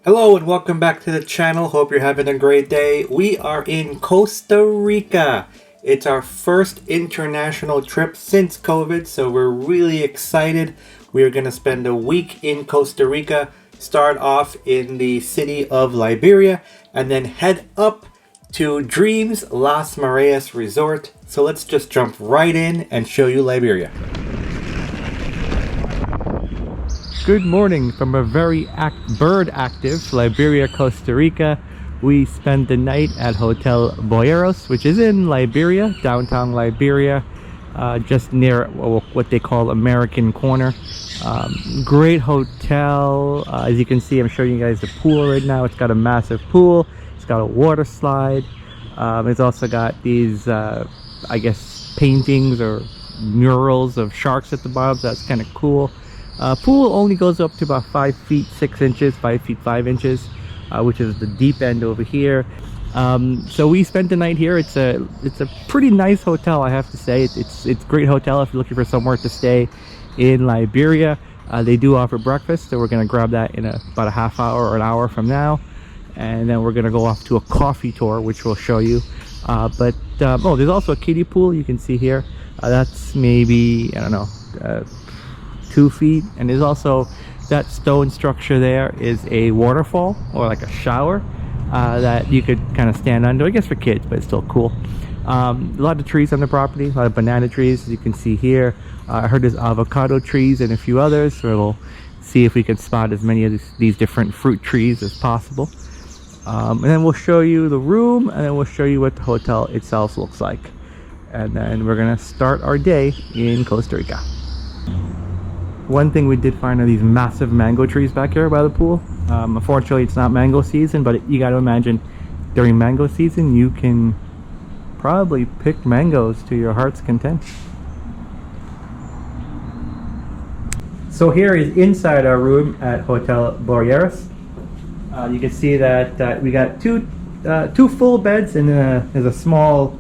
Hello and welcome back to the channel. Hope you're having a great day. We are in Costa Rica. It's our first international trip since COVID, so we're really excited. We're going to spend a week in Costa Rica, start off in the city of Liberia, and then head up to Dreams Las Mareas Resort. So let's just jump right in and show you Liberia. Good morning from a very bird active Liberia, Costa Rica. We spent the night at Hotel Boyeros, which is in Liberia, downtown Liberia, just near what they call American Corner. Great hotel. As you can see, I'm showing you guys the pool right now. It's got a massive pool. It's got a water slide. It's also got these, I guess, paintings or murals of sharks at the bottom. So that's kind of cool. Pool only goes up to about 5 feet 6 inches, 5 feet 5 inches, which is the deep end over here. So we spent the night here. It's a pretty nice hotel, I have to say. It's a great hotel if you're looking for somewhere to stay in Liberia. They do offer breakfast, so we're gonna grab that in about a half hour or an hour from now, and then we're gonna go off to a coffee tour, which we'll show you. Oh, there's also a kiddie pool you can see here. That's maybe, I don't know, 2 feet, and there's also that stone structure there is a waterfall or like a shower that you could kind of stand under, I guess for kids, but it's still cool. A lot of trees on the property, a lot of banana trees, as you can see here. I heard there's avocado trees and a few others, so we'll see if we can spot as many of these different fruit trees as possible. And then we'll show you the room, and then we'll show you what the hotel itself looks like, and then we're gonna start our day in Costa Rica. One thing we did find are these massive mango trees back here by the pool. Unfortunately, it's not mango season, but you got to imagine during mango season, you can probably pick mangoes to your heart's content. So here is inside our room at Hotel Boyeros. You can see that we got two full beds, and there's a small,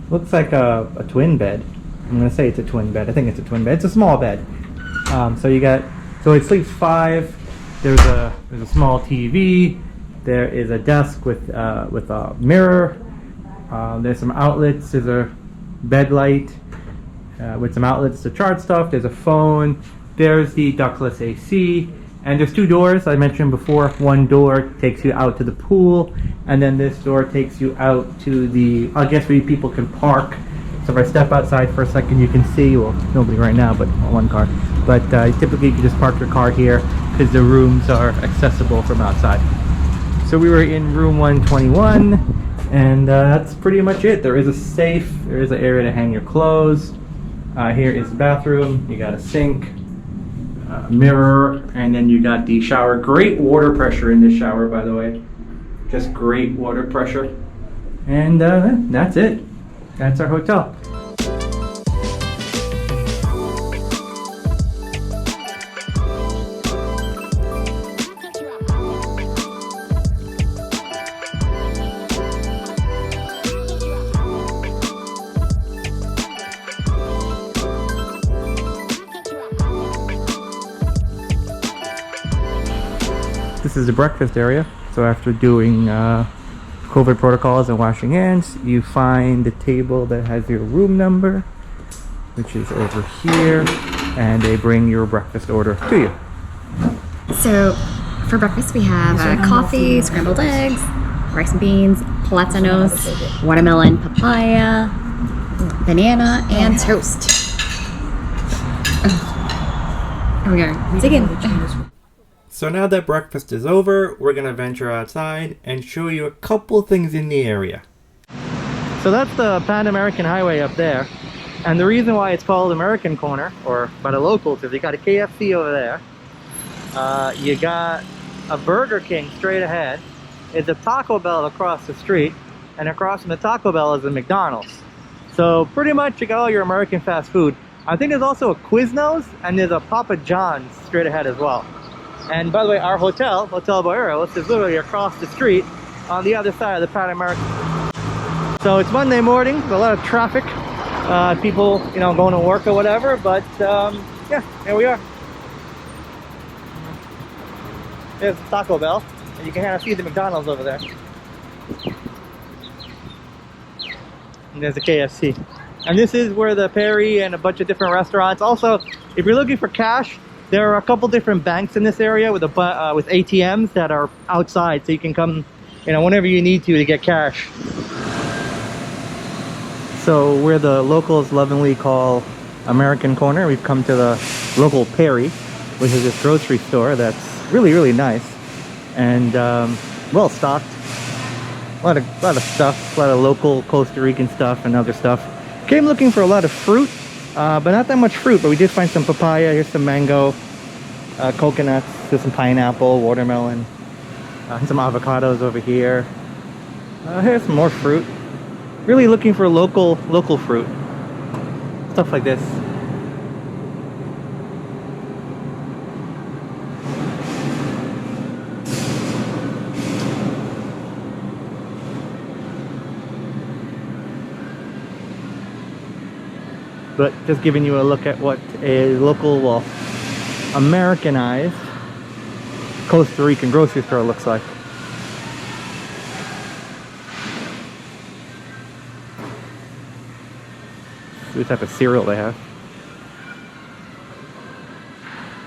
looks like a twin bed. I'm gonna say it's a twin bed. I think it's a twin bed. It's a small bed. So it sleeps 5. There's a small TV. There is a desk with a mirror. There's some outlets. There's a bed light with some outlets to charge stuff. There's a phone. There's the ductless AC, and there's 2 doors I mentioned before. One door takes you out to the pool, and then this door takes you out to the, I guess, where people can park. So if I step outside for a second, you can see, well, nobody right now, but one car. But typically you can just park your car here because the rooms are accessible from outside. So we were in room 121, and that's pretty much it. There is a safe, there is an area to hang your clothes. Here is the bathroom. You got a sink, a mirror, and then you got the shower. Great water pressure in this shower, by the way. Just great water pressure. And that's it. That's our hotel. This is the breakfast area. So after doing COVID protocols and washing hands, you find the table that has your room number, which is over here, and they bring your breakfast order to you. So for breakfast we have coffee, scrambled eggs, rice and beans, platanos, watermelon, papaya, banana, and toast. Here we go. Dig in. So now that breakfast is over, we're gonna venture outside and show you a couple things in the area. So that's the Pan American Highway up there, and the reason why it's called American Corner, or by the locals, is you got a KFC over there, you got a Burger King straight ahead, it's a Taco Bell across the street, and across from the Taco Bell is a McDonald's. So pretty much you got all your American fast food. I think there's also a Quiznos, and there's a Papa John's straight ahead as well. And by the way, our hotel, Hotel Boyeros, is literally across the street on the other side of the Pan American. So it's Monday morning, a lot of traffic, people, going to work or whatever, but yeah, here we are. There's Taco Bell. And you can kind of see the McDonald's over there. And there's a KFC. And this is where the Peri and a bunch of different restaurants. Also, if you're looking for cash, there are a couple different banks in this area with with ATMs that are outside, so you can come, you know, whenever you need to get cash. So where the locals lovingly call American Corner, we've come to the local Peri, which is this grocery store that's really, really nice and well stocked. A lot of stuff, a lot of local Costa Rican stuff and other stuff. Came looking for a lot of fruit, but not that much fruit, but we did find some papaya. Here's some mango, coconuts, there's some pineapple, watermelon, some avocados over here. Here's some more fruit. Really looking for local fruit. Stuff like this. But just giving you a look at what a local, well, Americanized Costa Rican grocery store looks like. See what type of cereal they have.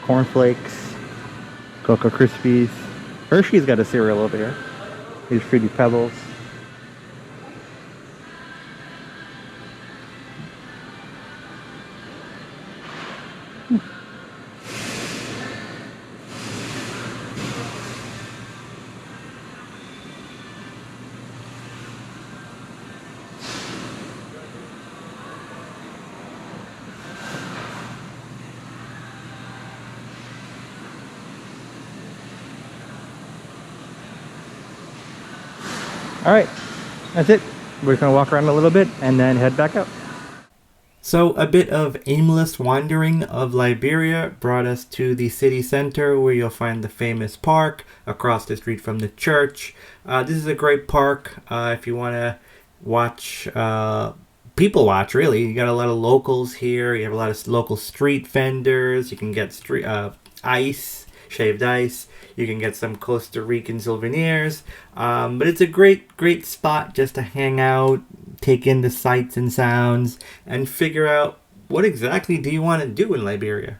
Cornflakes, Cocoa Krispies. Hershey's got a cereal over here. These Fruity Pebbles. Alright, that's it. We're just going to walk around a little bit and then head back out. So a bit of aimless wandering of Liberia brought us to the city center where you'll find the famous park across the street from the church. This is a great park if you want to watch, people watch really. You got a lot of locals here. You have a lot of local street vendors. You can get shaved ice. You can get some Costa Rican souvenirs. But it's a great spot just to hang out, take in the sights and sounds, and figure out what exactly do you want to do in Liberia.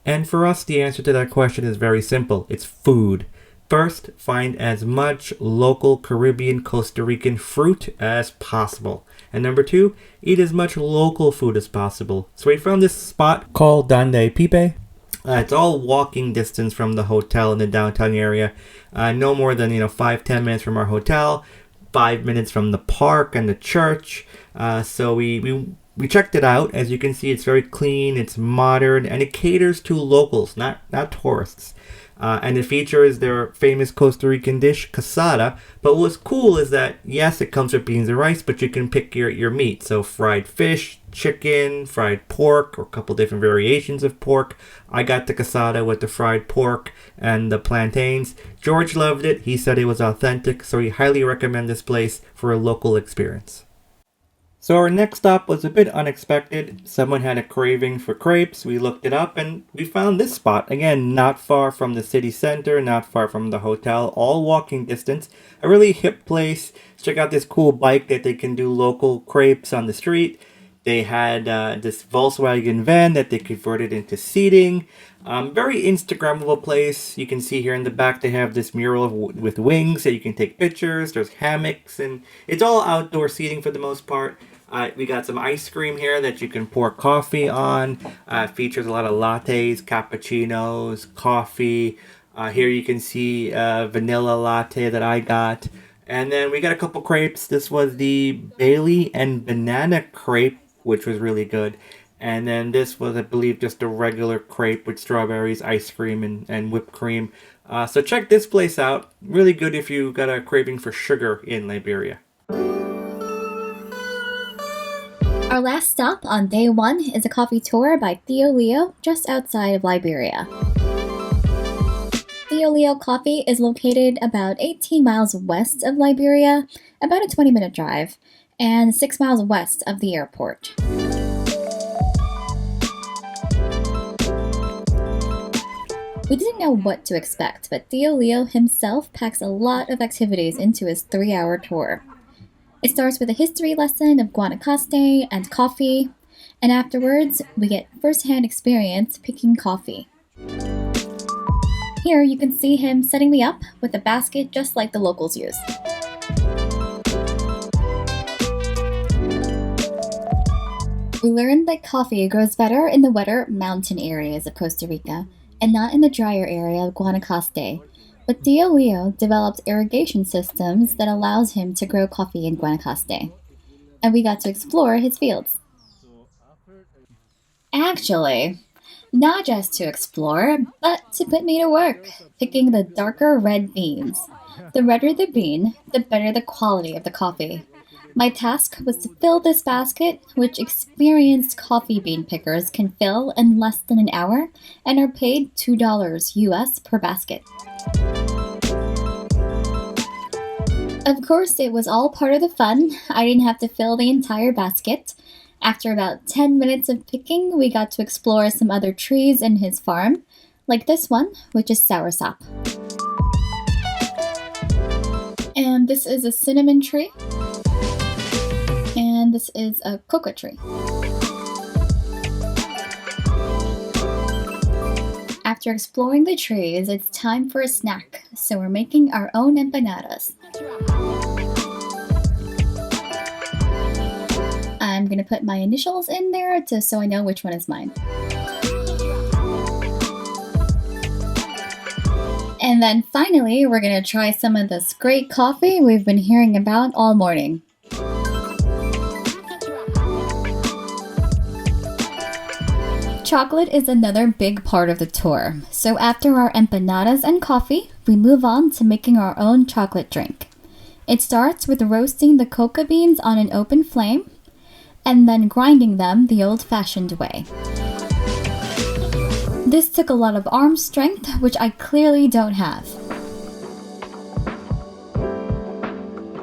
And for us, the answer to that question is very simple. It's food. First, find as much local Caribbean Costa Rican fruit as possible. And number two, eat as much local food as possible. So we found this spot called Donde Pipe. It's all walking distance from the hotel in the downtown area. No more than 5-10 minutes from our hotel, 5 minutes from the park and the church. So we checked it out. As you can see, it's very clean, it's modern, and it caters to locals, not tourists. And it features their famous Costa Rican dish, casada. But what's cool is that, yes, it comes with beans and rice, but you can pick your meat. So fried fish, chicken, fried pork, or a couple different variations of pork. I got the casada with the fried pork and the plantains. George loved it. He said it was authentic, so he highly recommend this place for a local experience. So our next stop was a bit unexpected. Someone had a craving for crepes. We looked it up and we found this spot. Again, not far from the city center, not far from the hotel, all walking distance. A really hip place. Check out this cool bike that they can do local crepes on the street. They had this Volkswagen van that they converted into seating. Very Instagrammable place. You can see here in the back they have this mural with wings that you can take pictures. There's hammocks and it's all outdoor seating for the most part. We got some ice cream here that you can pour coffee on. Features a lot of lattes, cappuccinos, coffee. Here you can see vanilla latte that I got. And then we got a couple crepes. This was the Bailey and banana crepe, which was really good. And then this was, I believe, just a regular crepe with strawberries, ice cream, and whipped cream. So check this place out. Really good if you got a craving for sugar in Liberia. Our last stop on day one is a coffee tour by Tio Leo just outside of Liberia. Tio Leo Coffee is located about 18 miles west of Liberia, about a 20-minute drive, and 6 miles west of the airport. We didn't know what to expect, but Tio Leo himself packs a lot of activities into his 3-hour tour. It starts with a history lesson of Guanacaste and coffee, and afterwards, we get first-hand experience picking coffee. Here you can see him setting me up with a basket just like the locals use. We learned that coffee grows better in the wetter mountain areas of Costa Rica and not in the drier area of Guanacaste. But Tio Leo developed irrigation systems that allows him to grow coffee in Guanacaste. And we got to explore his fields. Actually, not just to explore, but to put me to work, picking the darker red beans. The redder the bean, the better the quality of the coffee. My task was to fill this basket, which experienced coffee bean pickers can fill in less than an hour and are paid $2 US per basket. Of course, it was all part of the fun. I didn't have to fill the entire basket. After about 10 minutes of picking, we got to explore some other trees in his farm, like this one, which is soursop. And this is a cinnamon tree. And this is a cocoa tree. After exploring the trees, it's time for a snack, so we're making our own empanadas. I'm gonna put my initials in there so I know which one is mine. And then finally, we're gonna try some of this great coffee we've been hearing about all morning. Chocolate is another big part of the tour, so after our empanadas and coffee, we move on to making our own chocolate drink. It starts with roasting the cocoa beans on an open flame, and then grinding them the old-fashioned way. This took a lot of arm strength, which I clearly don't have.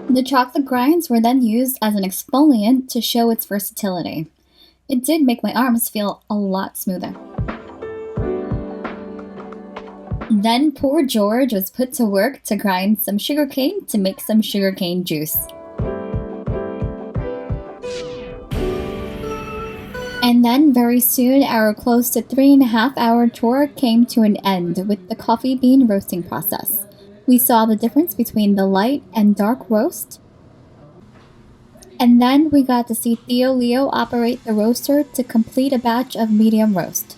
The chocolate grinds were then used as an exfoliant to show its versatility. It did make my arms feel a lot smoother. Then poor George was put to work to grind some sugarcane to make some sugarcane juice. And then very soon our close to 3.5-hour tour came to an end with the coffee bean roasting process. We saw the difference between the light and dark roast. And then we got to see Tio Leo operate the roaster to complete a batch of medium roast.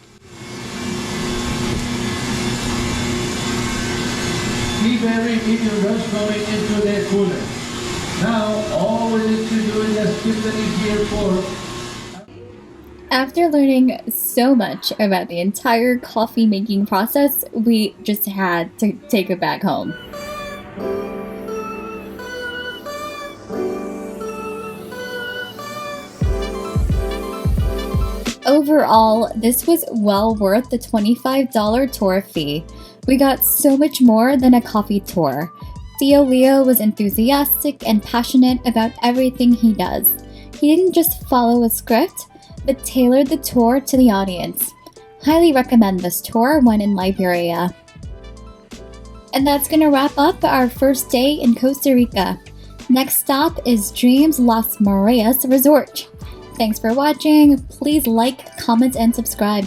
Very medium roast going into the cooler. Now all we need to do is just keep the lid here for. After learning so much about the entire coffee making process, we just had to take it back home. Overall, this was well worth the $25 tour fee. We got so much more than a coffee tour. Tio Leo was enthusiastic and passionate about everything he does. He didn't just follow a script, but tailored the tour to the audience. Highly recommend this tour when in Liberia. And that's gonna wrap up our first day in Costa Rica. Next stop is Dreams Las Marias Resort. Thanks for watching. Please like, comment, and subscribe.